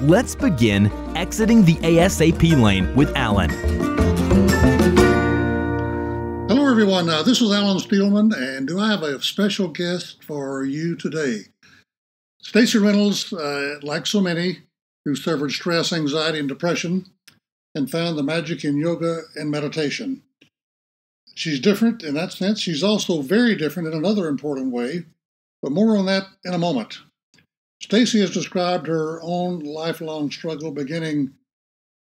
Let's begin exiting the A.S.A.P lane with Alan. Hello, everyone. This is Alan Steelman, and do I have a special guest for you today? Stacey Reynolds, like so many who suffered stress, anxiety, and depression, and found the magic in yoga and meditation. She's different in that sense. She's also very different in another important way, but more on that in a moment. Stacey has described her own lifelong struggle beginning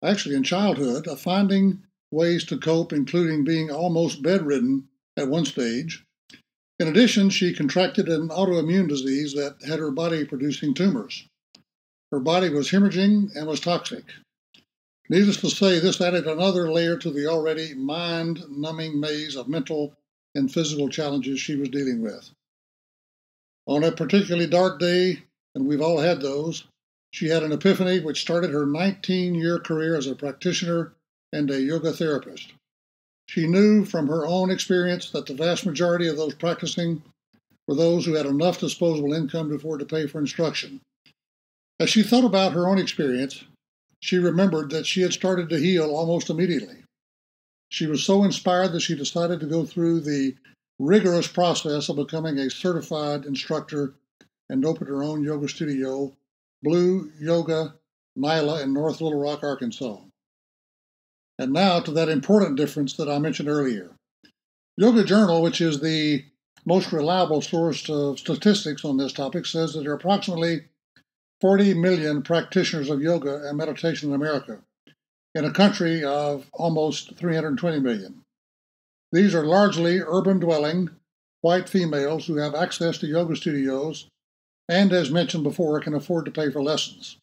actually in childhood of finding ways to cope, including being almost bedridden at one stage. In addition, she contracted an autoimmune disease that had her body producing tumors. Her body was hemorrhaging and was toxic. Needless to say, this added another layer to the already mind-numbing maze of mental and physical challenges she was dealing with. On a particularly dark day, and we've all had those, she had an epiphany which started her 19-year career as a practitioner and a yoga therapist. She knew from her own experience that the vast majority of those practicing were those who had enough disposable income to afford to pay for instruction. As she thought about her own experience, she remembered that she had started to heal almost immediately. She was so inspired that she decided to go through the rigorous process of becoming a certified instructor and opened her own yoga studio, Blue Yoga Nyla in North Little Rock, Arkansas. And now to that important difference that I mentioned earlier. Yoga Journal, which is the most reliable source of statistics on this topic, says that there are approximately 40 million practitioners of yoga and meditation in America, in a country of almost 320 million. These are largely urban-dwelling, white females who have access to yoga studios and, as mentioned before, can afford to pay for lessons.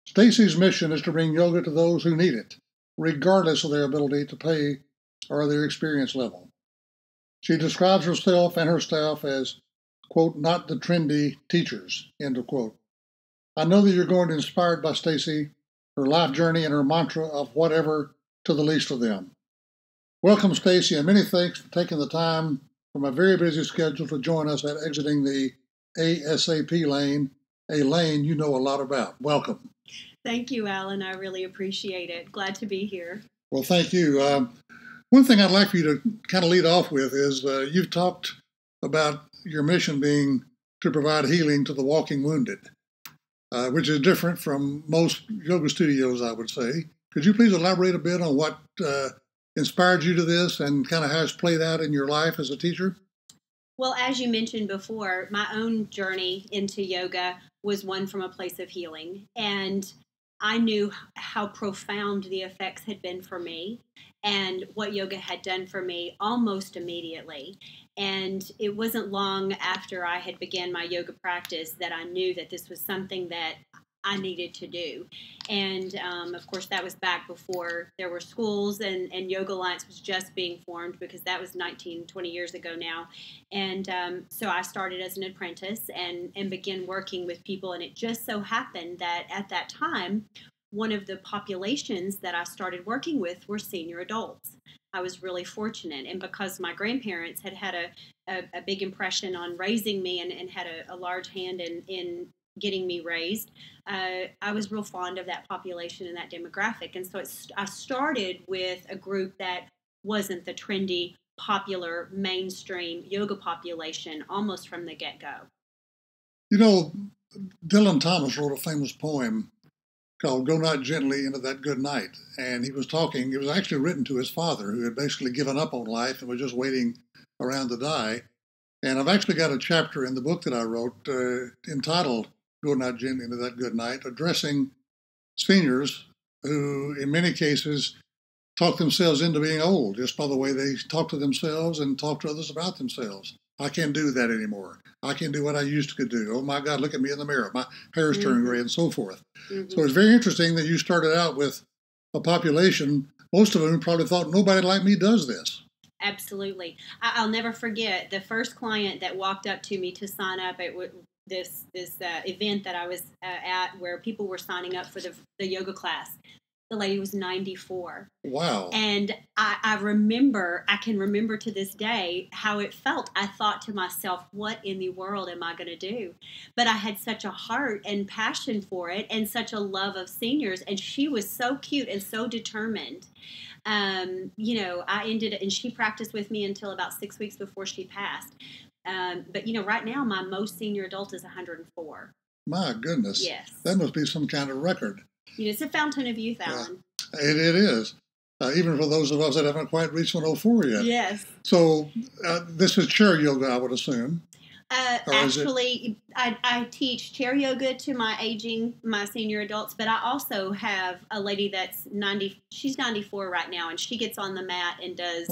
Stacey's mission is to bring yoga to those who need it, regardless of their ability to pay or their experience level. She describes herself and her staff as, quote, not the trendy teachers, end of quote. I know that you're going to be inspired by Stacey, her life journey, and her mantra of whatever to the least of them. Welcome, Stacey, and many thanks for taking the time from a very busy schedule to join us at exiting the A.S.A.P lane, a lane you know a lot about. Welcome. Thank you, Alan. I really appreciate it. Glad to be here. Well, thank you. One thing I'd like for you to kind of lead off with is you've talked about your mission being to provide healing to the walking wounded, which is different from most yoga studios, I would say. Could you please elaborate a bit on what inspired you to this and kind of how it's played out in your life as a teacher? Well, as you mentioned before, my own journey into yoga was one from a place of healing. And I knew how profound the effects had been for me and what yoga had done for me almost immediately. And it wasn't long after I had began my yoga practice that I knew that this was something that I needed to do. And of course, that was back before there were schools and Yoga Alliance was just being formed, because that was 20 years ago now. And so I started as an apprentice and began working with people. And it just so happened that at that time, one of the populations that I started working with were senior adults. I was really fortunate. And because my grandparents had had a big impression on raising me and had a large hand in getting me raised, I was real fond of that population and that demographic. And so I started with a group that wasn't the trendy, popular, mainstream yoga population almost from the get-go. You know, Dylan Thomas wrote a famous poem called Go Not Gently Into That Good Night. And he was talking, it was actually written to his father, who had basically given up on life and was just waiting around to die. And I've actually got a chapter in the book that I wrote entitled Go Not Gently Into That Good Night, addressing seniors who, in many cases, talk themselves into being old just by the way they talk to themselves and talk to others about themselves. I can't do that anymore. I can't do what I used to do. Oh, my God, look at me in the mirror. My hair's turning gray and so forth. So it's very interesting that you started out with a population, most of whom probably thought, nobody like me does this. Absolutely. I'll never forget the first client that walked up to me to sign up at this event that I was at, where people were signing up for the yoga class. The lady was 94. Wow. And I can remember to this day how it felt. I thought to myself, what in the world am I going to do? But I had such a heart and passion for it and such a love of seniors. And she was so cute and so determined. And she practiced with me until about 6 weeks before she passed. But right now, my most senior adult is 104. My goodness. Yes. That must be some kind of record. It's a fountain of youth, Alan. Yeah, it is. Even for those of us that haven't quite reached 104 yet. Yes. So this is chair yoga, I would assume. Actually, I teach chair yoga to my senior adults, but I also have a lady that's 90. She's 94 right now, and she gets on the mat and does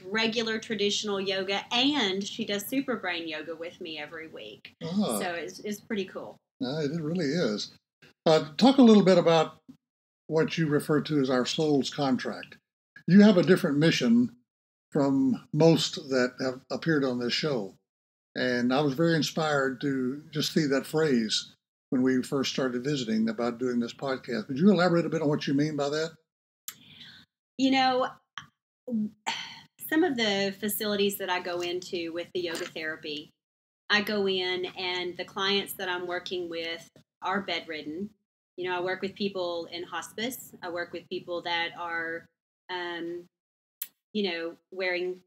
regular traditional yoga, and she does super brain yoga with me every week. So it's pretty cool. It really is. Talk a little bit about what you refer to as our soul's contract. You have a different mission from most that have appeared on this show. And I was very inspired to just see that phrase when we first started visiting about doing this podcast. Could you elaborate a bit on what you mean by that? Some of the facilities that I go into with the yoga therapy, I go in and the clients that I'm working with are bedridden. I work with people in hospice. I work with people that are, wearing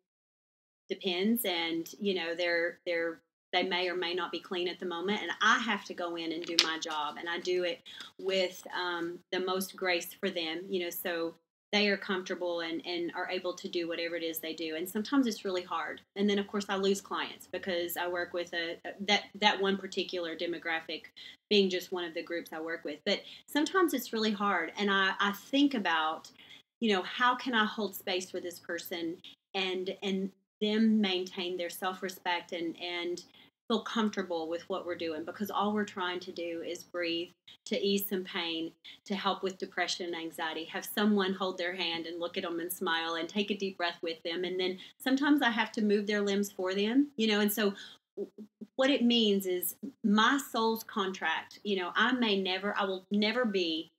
Depends, and they may or may not be clean at the moment, and I have to go in and do my job, and I do it with the most grace for them, so they are comfortable and are able to do whatever it is they do. And sometimes it's really hard, and then of course I lose clients because I work with that one particular demographic being just one of the groups I work with. But sometimes it's really hard, and I think about how can I hold space for this person and them maintain their self-respect and feel comfortable with what we're doing, because all we're trying to do is breathe, to ease some pain, to help with depression and anxiety, have someone hold their hand and look at them and smile and take a deep breath with them. And then sometimes I have to move their limbs for them, and so what it means is my soul's contract. I will never be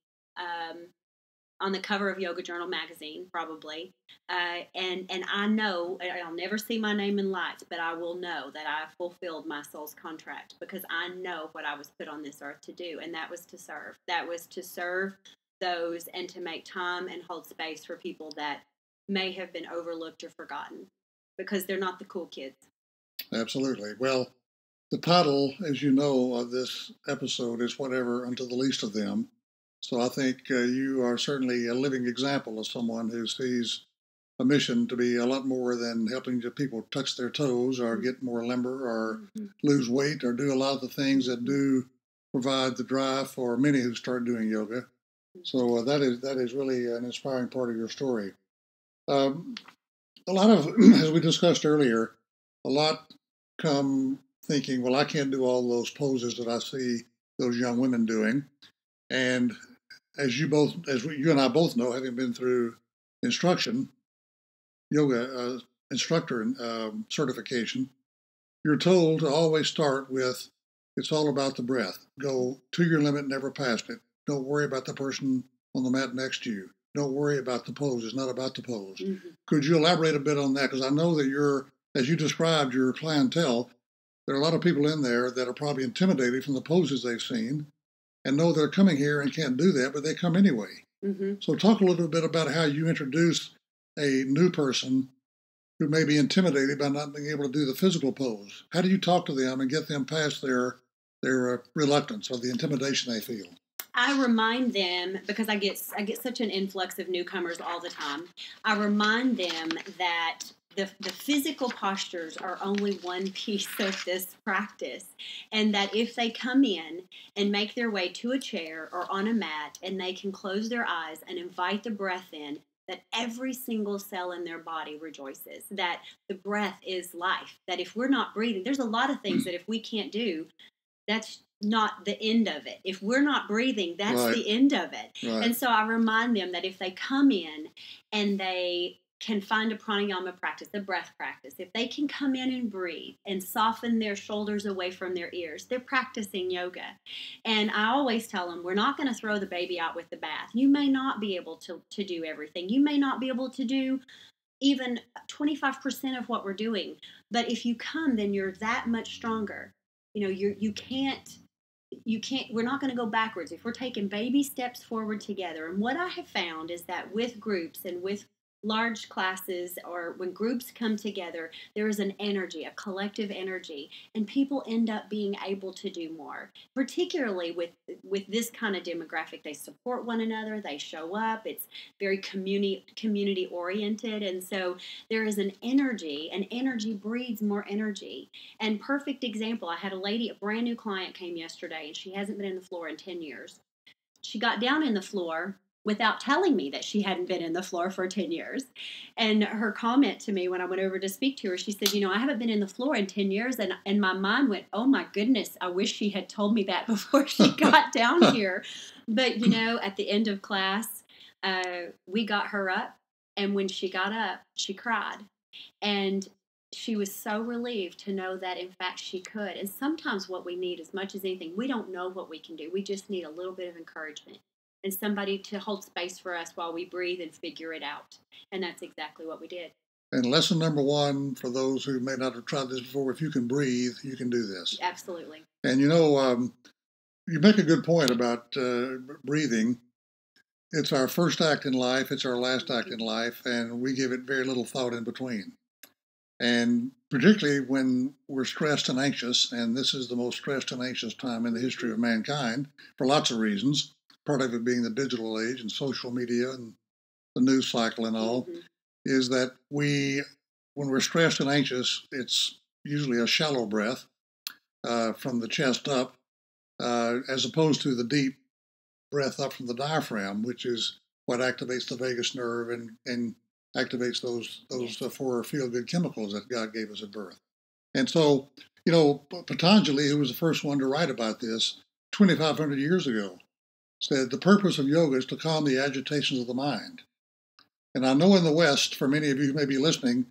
on the cover of Yoga Journal magazine, probably. And I know I'll never see my name in lights, but I will know that I fulfilled my soul's contract, because I know what I was put on this earth to do, and that was to serve. That was to serve those and to make time and hold space for people that may have been overlooked or forgotten, because they're not the cool kids. Absolutely. Well, the title, as you know, of this episode is Whatever Unto the Least of Them. So I think you are certainly a living example of someone who sees a mission to be a lot more than helping people touch their toes or get more limber or lose weight or do a lot of the things that do provide the drive for many who start doing yoga. So that is really an inspiring part of your story. A lot of, as we discussed earlier, a lot come thinking, well, I can't do all those poses that I see those young women doing. And as you and I both know, having been through instruction, yoga instructor certification, you're told to always start with, it's all about the breath. Go to your limit, never past it. Don't worry about the person on the mat next to you. Don't worry about the pose. It's not about the pose. Mm-hmm. Could you elaborate a bit on that? Because I know that as you described your clientele, there are a lot of people in there that are probably intimidated from the poses they've seen and know they're coming here and can't do that, but they come anyway. Mm-hmm. So talk a little bit about how you introduce a new person who may be intimidated by not being able to do the physical pose. How do you talk to them and get them past their reluctance or the intimidation they feel? I remind them, because I get such an influx of newcomers all the time, I remind them that the physical postures are only one piece of this practice, and that if they come in and make their way to a chair or on a mat and they can close their eyes and invite the breath in, that every single cell in their body rejoices, that the breath is life, that if we're not breathing, there's a lot of things that if we can't do, that's not the end of it. If we're not breathing, that's the end of it. Right. And so I remind them that if they come in and they can find a pranayama practice, a breath practice, if they can come in and breathe and soften their shoulders away from their ears, they're practicing yoga. And I always tell them, we're not going to throw the baby out with the bath. You may not be able to do everything. You may not be able to do even 25% of what we're doing. But if you come, then you're that much stronger. You can't, we're not going to go backwards if we're taking baby steps forward together. And what I have found is that with groups and with large classes, or when groups come together, there is an energy, a collective energy, and people end up being able to do more. Particularly with this kind of demographic, they support one another, they show up. It's very community oriented, and so there is an energy, and energy breeds more energy. And perfect example, I had a brand new client came yesterday, and she hasn't been in the floor in 10 years. She got down in the floor without telling me that she hadn't been in the floor for 10 years. And her comment to me when I went over to speak to her, she said, I haven't been in the floor in 10 years. And my mind went, oh my goodness, I wish she had told me that before she got down here. But, at the end of class, we got her up. And when she got up, she cried. And she was so relieved to know that, in fact, she could. And sometimes what we need, as much as anything, we don't know what we can do. We just need a little bit of encouragement and somebody to hold space for us while we breathe and figure it out. And that's exactly what we did. And lesson number one, for those who may not have tried this before, if you can breathe, you can do this. Absolutely. And you make a good point about breathing. It's our first act in life, it's our last act in life, and we give it very little thought in between. And particularly when we're stressed and anxious, and this is the most stressed and anxious time in the history of mankind for lots of reasons, part of it being the digital age and social media and the news cycle and all, is that when we're stressed and anxious, it's usually a shallow breath from the chest up, as opposed to the deep breath up from the diaphragm, which is what activates the vagus nerve and activates those four feel-good chemicals that God gave us at birth. And so, Patanjali, who was the first one to write about this 2,500 years ago, said the purpose of yoga is to calm the agitations of the mind. And I know in the West, for many of you who may be listening,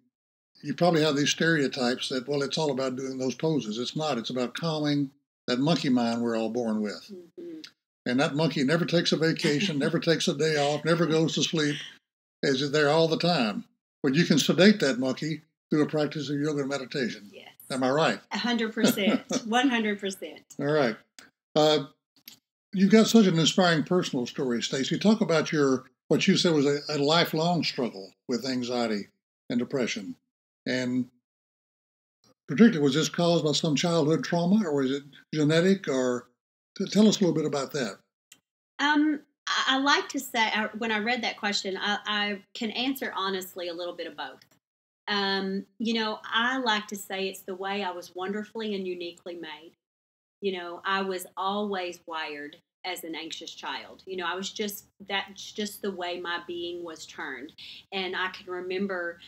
you probably have these stereotypes that, well, it's all about doing those poses. It's not. It's about calming that monkey mind we're all born with. Mm-hmm. And that monkey never takes a vacation, never takes a day off, never goes to sleep, is there all the time. But you can sedate that monkey through a practice of yoga and meditation. Yes. Am I right? 100%. 100%. All right. You've got such an inspiring personal story, Stacey. Talk about what you said was a lifelong struggle with anxiety and depression. And particularly, was this caused by some childhood trauma, or is it genetic? Or tell us a little bit about that. I like to say, when I read that question, I can answer honestly a little bit of both. I like to say it's the way I was wonderfully and uniquely made. I was always wired as an anxious child. I was that's just the way my being was turned. And I can remember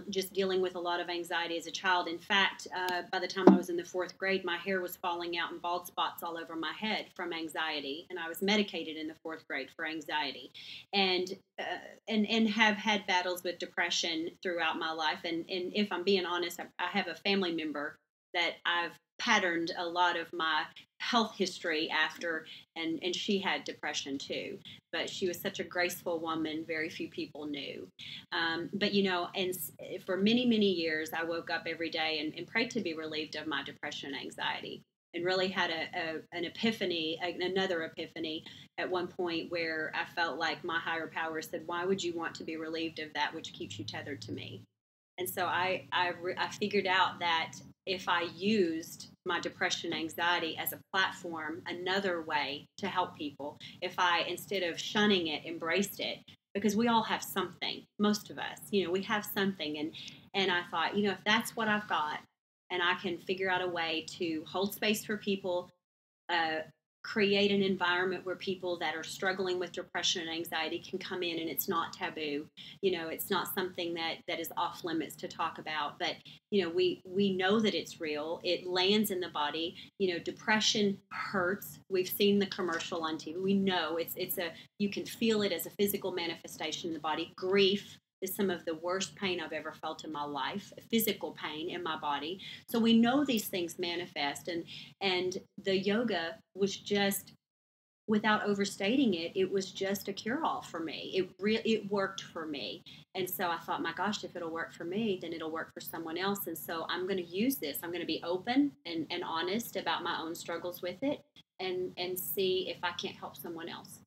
just dealing with a lot of anxiety as a child. In fact, by the time I was in the 4th grade, my hair was falling out and bald spots all over my head from anxiety. And I was medicated in the 4th grade for anxiety, and have had battles with depression throughout my life. And if I'm being honest, I have a family member that I've patterned a lot of my health history after, and she had depression too. But she was such a graceful woman, very few people knew. But and for many, many years, I woke up every day and prayed to be relieved of my depression and anxiety, and really had an epiphany, another epiphany at one point where I felt like my higher power said, why would you want to be relieved of that which keeps you tethered to me? And so I figured out that if I used my depression and anxiety as a platform, another way to help people, if I, instead of shunning it, embraced it, because we all have something, most of us, we have something. And I thought, if that's what I've got, and I can figure out a way to hold space for people, create an environment where people that are struggling with depression and anxiety can come in, and it's not taboo. It's not something that is off limits to talk about, but we know that it's real. It lands in the body. Depression hurts. We've seen the commercial on TV. We know you can feel it as a physical manifestation in the body. Grief is some of the worst pain I've ever felt in my life, physical pain in my body. So we know these things manifest, and the yoga was just, without overstating it, it was just a cure-all for me. It worked for me. And so I thought, my gosh, if it'll work for me, then it'll work for someone else. And so I'm going to use this. I'm going to be open and honest about my own struggles with it, and see if I can't help someone else.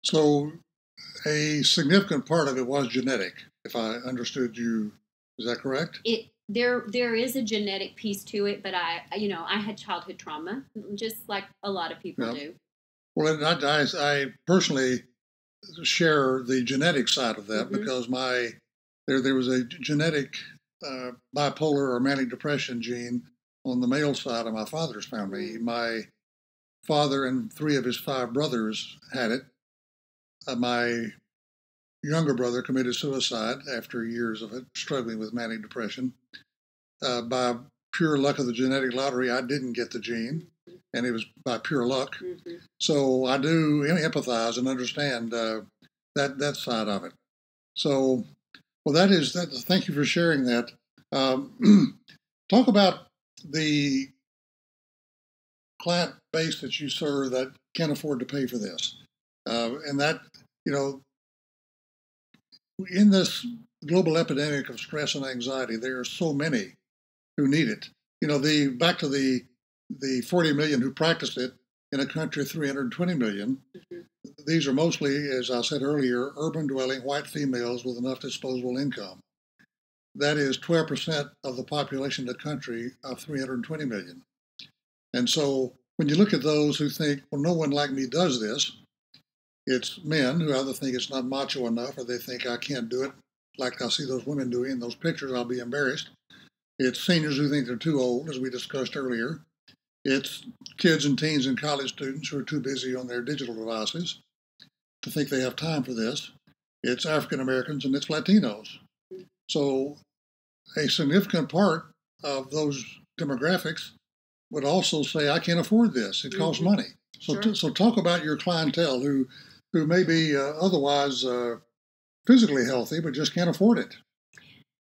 So a significant part of it was genetic, if I understood you. Is that correct? There is a genetic piece to it, but I had childhood trauma, just like a lot of people do. Well, I personally share the genetic side of that, because there was a genetic bipolar or manic depression gene on the male side of my father's family. My father and 3 of his 5 brothers had it. My younger brother committed suicide after years of it, struggling with manic depression. By pure luck of the genetic lottery, I didn't get the gene, and it was by pure luck. So I do empathize and understand that side of it. So, well, that. Thank you for sharing that. Talk about the client base that you serve that can't afford to pay for this, and that, in this global epidemic of stress and anxiety, there are so many who need it. Back to the 40 million who practice it in a country of 320 million. These are mostly, as I said earlier, urban-dwelling white females with enough disposable income. That is 12% of the population of the country of 320 million. And so when you look at those who think, well, no one like me does this, it's men who either think it's not macho enough, or they think I can't do it like I see those women doing in those pictures, I'll be embarrassed. It's seniors who think they're too old, as we discussed earlier. It's kids and teens and college students who are too busy on their digital devices to think they have time for this. It's African Americans and it's Latinos. So a significant part of those demographics would also say, I can't afford this. It costs money. So, Sure. So talk about your clientele who may be otherwise physically healthy, but just can't afford it.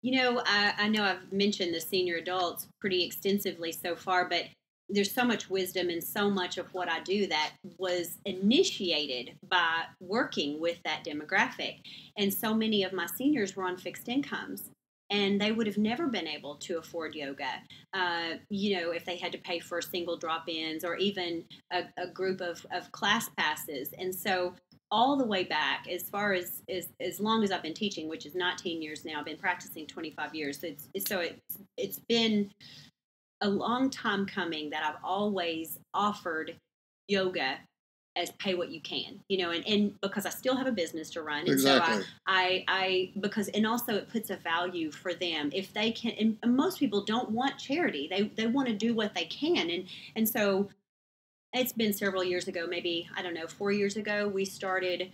I know I've mentioned the senior adults pretty extensively so far, but there's so much wisdom in so much of what I do that was initiated by working with that demographic. And so many of my seniors were on fixed incomes, and they would have never been able to afford yoga, if they had to pay for single drop-ins or even a group of class passes. And so all the way back, as far as long as I've been teaching, which is 19 years now, I've been practicing 25 years. It's been a long time coming that I've always offered yoga as pay what you can, and because I still have a business to run. And exactly. So and also it puts a value for them if they can, and most people don't want charity. They want to do what they can. And so it's been several years ago, maybe, 4 years ago, we started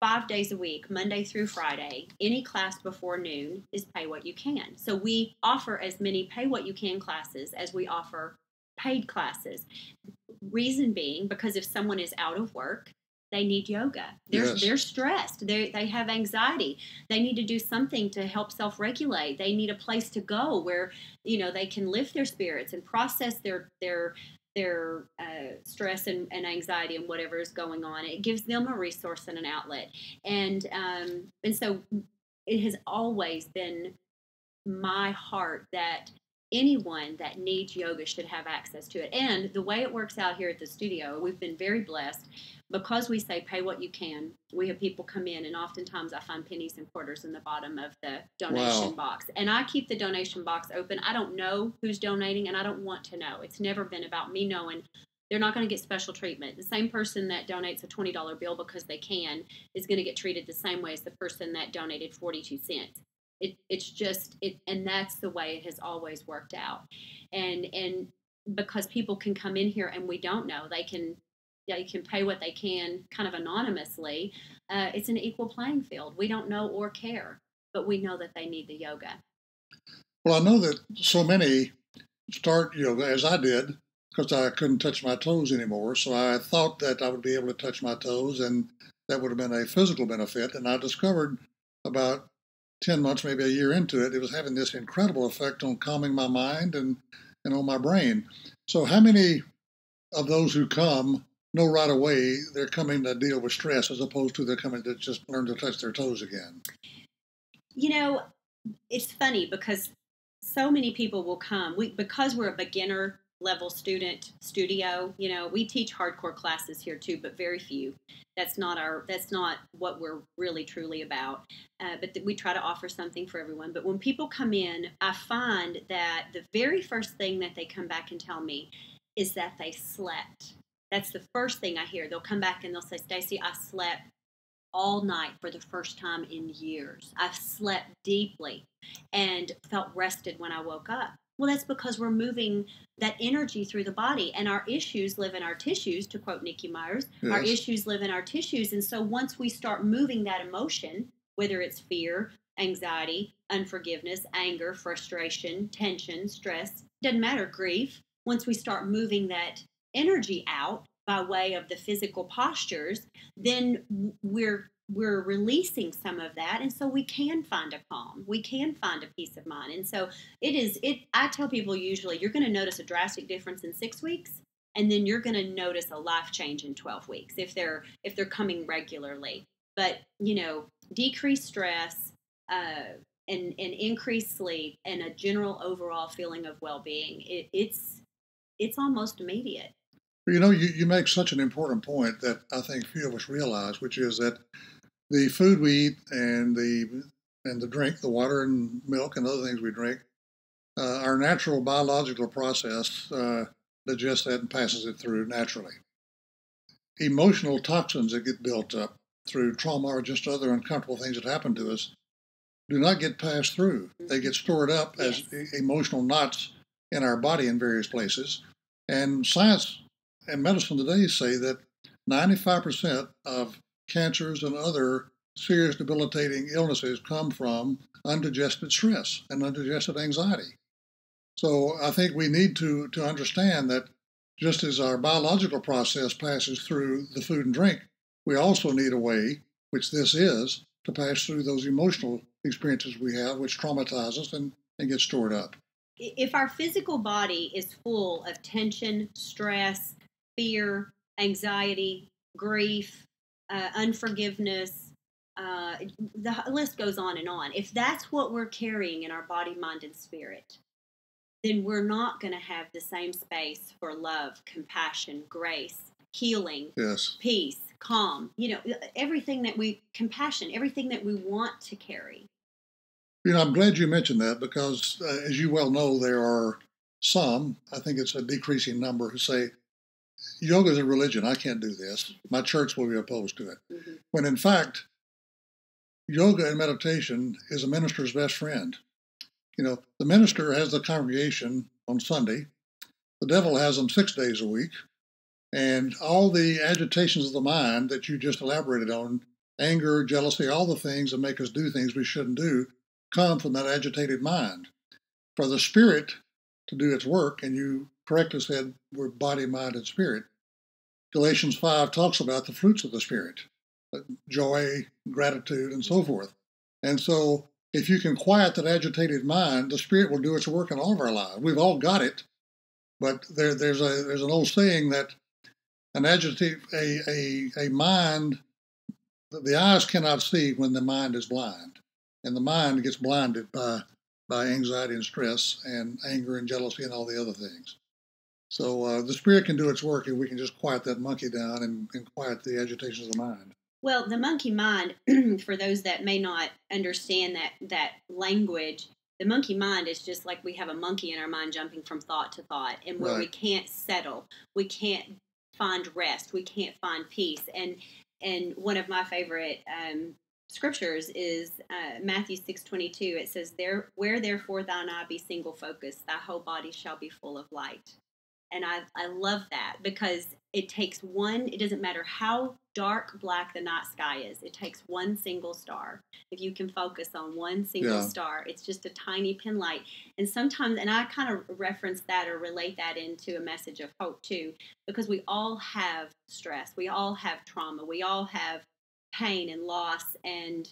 5 days a week, Monday through Friday. Any class before noon is pay what you can. So we offer as many pay what you can classes as we offer paid classes. Reason being, because if someone is out of work, they need yoga. They're stressed. They have anxiety. They need to do something to help self-regulate. They need a place to go where, they can lift their spirits and process their stress and anxiety and whatever is going on. It gives them a resource and an outlet. And so it has always been my heart that anyone that needs yoga should have access to it. And the way it works out here at the studio, we've been very blessed. Because we say pay what you can, we have people come in, and oftentimes I find pennies and quarters in the bottom of the donation box. And I keep the donation box open. I don't know who's donating, and I don't want to know. It's never been about me knowing. They're not going to get special treatment. The same person that donates a $20 bill because they can is going to get treated the same way as the person that donated 42 cents. It's just, and that's the way it has always worked out. And because people can come in here and we don't know, they can pay what they can kind of anonymously. It's an equal playing field. We don't know or care, but we know that they need the yoga. Well, I know that so many start yoga, as I did, because I couldn't touch my toes anymore. So I thought that I would be able to touch my toes, and that would have been a physical benefit. And I discovered about 10 months, maybe a year into it, it was having this incredible effect on calming my mind and on my brain. So how many of those who come know right away they're coming to deal with stress as opposed to they're coming to just learn to touch their toes again? You know, it's funny because so many people will come. Because we're a beginner level studio, we teach hardcore classes here too, but very few. That's not what we're really truly about. But we try to offer something for everyone. But when people come in, I find that the very first thing that they come back and tell me is that they slept. That's the first thing I hear. They'll come back and they'll say, Stacey, I slept all night for the first time in years. I've slept deeply and felt rested when I woke up. Well, that's because we're moving that energy through the body, and our issues live in our tissues, to quote Nikki Myers. Yes. Our issues live in our tissues, and so once we start moving that emotion, whether it's fear, anxiety, unforgiveness, anger, frustration, tension, stress, doesn't matter, grief, once we start moving that energy out by way of the physical postures, then we're releasing some of that, and so we can find a calm, we can find a peace of mind. And so I tell people, usually you're going to notice a drastic difference in 6 weeks, and then you're going to notice a life change in 12 weeks if they're coming regularly. But decreased stress, and increased sleep, and a general overall feeling of well-being, it's almost immediate. You make such an important point that I think few of us realize, which is that the food we eat and the drink, the water and milk and other things we drink, our natural biological process digests that and passes it through naturally. Emotional toxins that get built up through trauma or just other uncomfortable things that happen to us do not get passed through. They get stored up as emotional knots in our body in various places. And science and medicine today say that 95% of cancers and other serious debilitating illnesses come from undigested stress and undigested anxiety. So I think we need to understand that just as our biological process passes through the food and drink, we also need a way, which this is, to pass through those emotional experiences we have, which traumatize us and get stored up. If our physical body is full of tension, stress, fear, anxiety, grief, unforgiveness, the list goes on and on. If that's what we're carrying in our body, mind, and spirit, then we're not going to have the same space for love, compassion, grace, healing, peace, calm, everything compassion, everything that we want to carry. I'm glad you mentioned that because, as you well know, there are some, I think it's a decreasing number, who say, yoga is a religion. I can't do this. My church will be opposed to it. Mm-hmm. When in fact, yoga and meditation is a minister's best friend. The minister has the congregation on Sunday. The devil has them 6 days a week. And all the agitations of the mind that you just elaborated on, anger, jealousy, all the things that make us do things we shouldn't do, come from that agitated mind. For the spirit to do its work, and you correctly said we're body, mind, and spirit, Galatians 5 talks about the fruits of the Spirit, joy, gratitude, and so forth. And so if you can quiet that agitated mind, the Spirit will do its work in all of our lives. We've all got it, but there's an old saying that a mind, the eyes cannot see when the mind is blind, and the mind gets blinded by anxiety and stress and anger and jealousy and all the other things. So the spirit can do its work if we can just quiet that monkey down and quiet the agitations of the mind. Well, the monkey mind, for those that may not understand that language, the monkey mind is just like we have a monkey in our mind jumping from thought to thought, and where we can't settle, we can't find rest, we can't find peace. And one of my favorite scriptures is Matthew 6:22. It says, "Where therefore thine eye be single focused, thy whole body shall be full of light." And I love that because it takes one, it doesn't matter how dark black the night sky is, it takes one single star. If you can focus on one single star, it's just a tiny pin light. And sometimes, and I kind of reference that or relate that into a message of hope too, because we all have stress, we all have trauma, we all have pain and loss. And,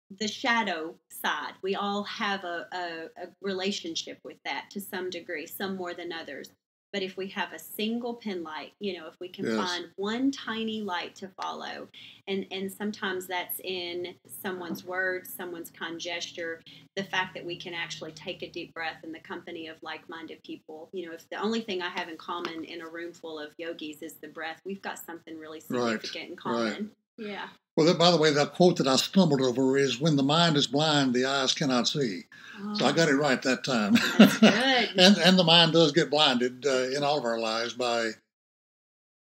the shadow side. We all have a relationship with that to some degree, some more than others. But if we have a single pin light, if we can find one tiny light to follow, and sometimes that's in someone's words, someone's kind gesture, the fact that we can actually take a deep breath in the company of like-minded people. If the only thing I have in common in a room full of yogis is the breath, we've got something really significant in common. Right. Yeah. Well, by the way, that quote that I stumbled over is, "When the mind is blind, the eyes cannot see." Oh, so I got it right that time. That's good. and the mind does get blinded in all of our lives by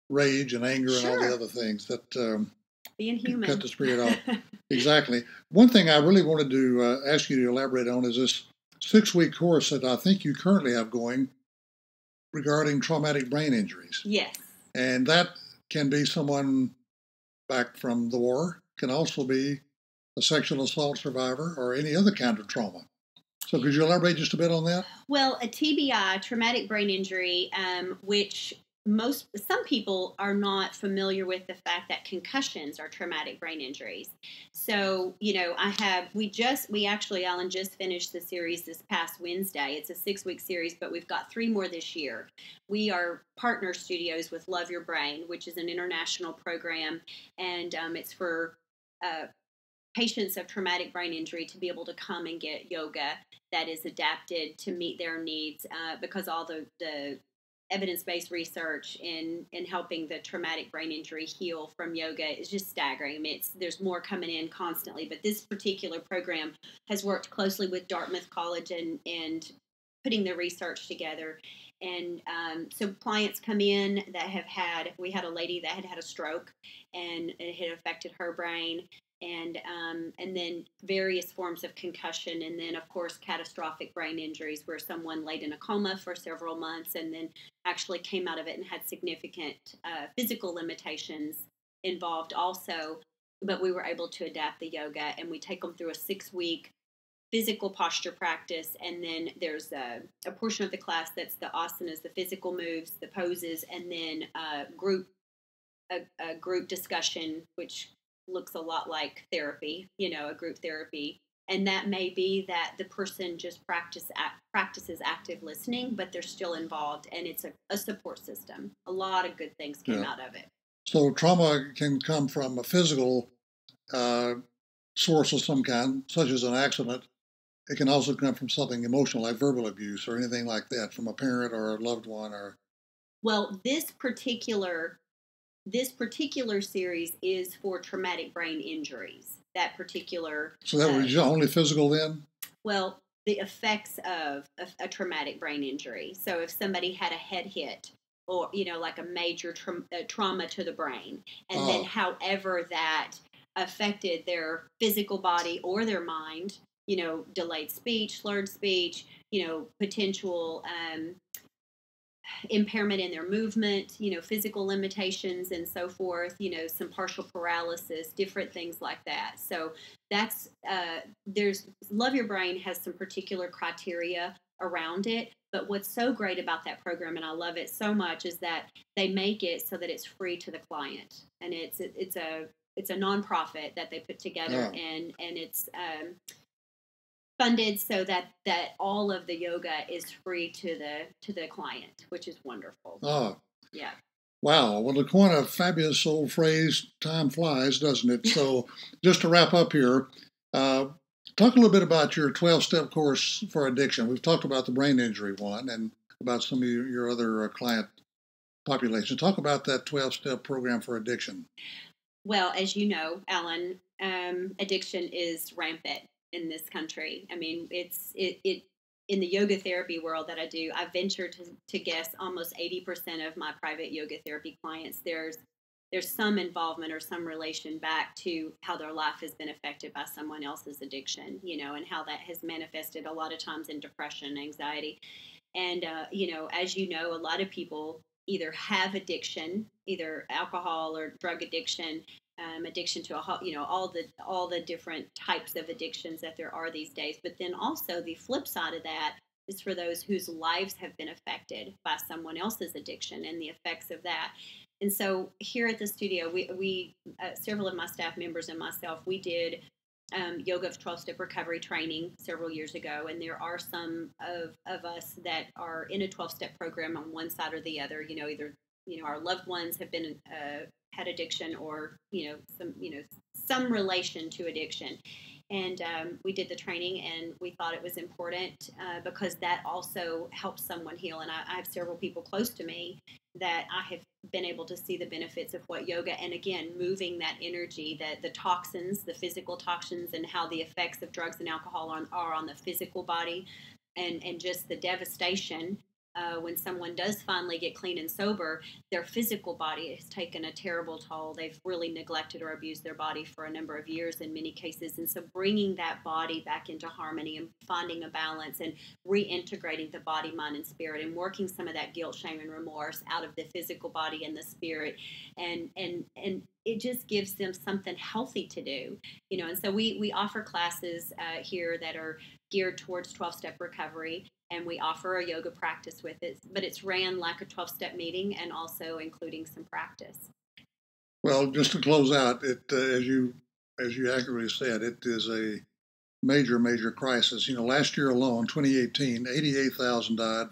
rage and anger and all the other things that being human cut the spirit off. Exactly. One thing I really wanted to ask you to elaborate on is this 6-week course that I think you currently have going regarding traumatic brain injuries. Yes. And that can be someone back from the war, can also be a sexual assault survivor or any other kind of trauma. So could you elaborate just a bit on that? Well, a TBI, traumatic brain injury, which some people are not familiar with the fact that concussions are traumatic brain injuries. So, we actually, Alan, just finished the series this past Wednesday. It's a 6-week series, but we've got 3 more this year. We are partner studios with Love Your Brain, which is an international program, and it's for patients of traumatic brain injury to be able to come and get yoga that is adapted to meet their needs, because all the evidence-based research in helping the traumatic brain injury heal from yoga is just staggering. I mean, there's more coming in constantly, but this particular program has worked closely with Dartmouth College and putting the research together. And so clients come in that we had a lady that had a stroke, and it had affected her brain. And then various forms of concussion, and then, of course, catastrophic brain injuries where someone laid in a coma for several months and then actually came out of it and had significant physical limitations involved also. But we were able to adapt the yoga, and we take them through a 6-week physical posture practice, and then there's a portion of the class that's the asanas, the physical moves, the poses, and then a group discussion, which looks a lot like therapy, a group therapy. And that may be that the person just practices active listening, but they're still involved, and it's a support system. A lot of good things came out of it. So trauma can come from a physical source of some kind, such as an accident. It can also come from something emotional, like verbal abuse or anything like that, from a parent or a loved one. Well, this particular series is for traumatic brain injuries. That particular... So that was only physical then? Well, the effects of a traumatic brain injury. So if somebody had a head hit, or, like a major trauma to the brain, and then however that affected their physical body or their mind, delayed speech, slurred speech, potential... impairment in their movement, physical limitations and so forth, some partial paralysis, different things like that. So that's, Love Your Brain has some particular criteria around it. But what's so great about that program, and I love it so much, is that they make it so that it's free to the client. And it's a nonprofit that they put together, and it's, funded so that all of the yoga is free to the client, which is wonderful. Oh. Yeah. Wow. Well, to coin a fabulous old phrase, time flies, doesn't it? So just to wrap up here, talk a little bit about your 12-step course for addiction. We've talked about the brain injury one and about some of your other client population. Talk about that 12-step program for addiction. Well, as you know, Alan, addiction is rampant in this country. I mean, it in the yoga therapy world that I do, I venture to guess almost 80% of my private yoga therapy clients, there's some involvement or some relation back to how their life has been affected by someone else's addiction, and how that has manifested a lot of times in depression, anxiety. And, as you know, a lot of people either have addiction, either alcohol or drug addiction, addiction to all the different types of addictions that there are these days. But then also the flip side of that is for those whose lives have been affected by someone else's addiction and the effects of that. And so here at the studio, we several of my staff members and myself, we did yoga of 12-step recovery training several years ago, and there are some of us that are in a 12-step program on one side or the other. Either our loved ones have been had addiction, or some relation to addiction. And we did the training, and we thought it was important because that also helps someone heal. And I have several people close to me that I have been able to see the benefits of what yoga, and again, moving that energy, the toxins, the physical toxins, and how the effects of drugs and alcohol are on the physical body, and just the devastation. When someone does finally get clean and sober, their physical body has taken a terrible toll. They've really neglected or abused their body for a number of years in many cases. And so bringing that body back into harmony and finding a balance and reintegrating the body, mind, and spirit, and working some of that guilt, shame, and remorse out of the physical body and the spirit. And it just gives them something healthy to do. And so we offer classes here that are geared towards 12-step recovery, and we offer a yoga practice with it, but it's ran like a 12-step meeting and also including some practice. Well, just to close out, it as you accurately said, it is a major crisis. Last year alone, 2018, 88,000 died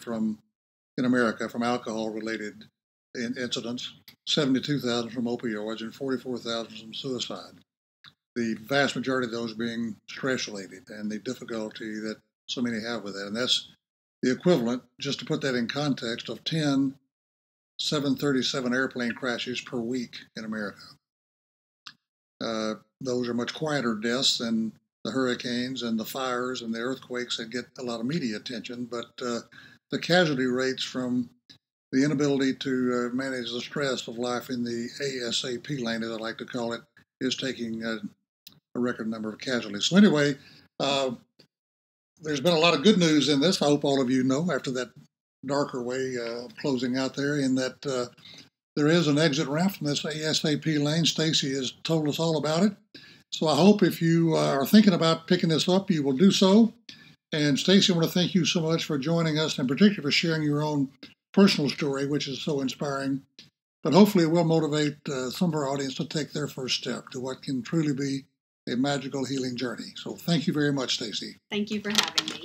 in America from alcohol-related incidents, 72,000 from opioids, and 44,000 from suicide. The vast majority of those being stress-related, and the difficulty that so many have with that. And that's the equivalent, just to put that in context, of 10 737 airplane crashes per week in America. Those are much quieter deaths than the hurricanes and the fires and the earthquakes that get a lot of media attention, but the casualty rates from the inability to manage the stress of life in the A.S.A.P lane, as I like to call it, is taking a record number of casualties. So anyway, there's been a lot of good news in this. I hope all of you know, after that darker way of closing out there, in that there is an exit ramp from this A.S.A.P lane. Stacey has told us all about it. So I hope if you are thinking about picking this up, you will do so. And Stacey, I want to thank you so much for joining us, and particularly for sharing your own personal story, which is so inspiring. But hopefully it will motivate some of our audience to take their first step to what can truly be a magical healing journey. So thank you very much, Stacey. Thank you for having me.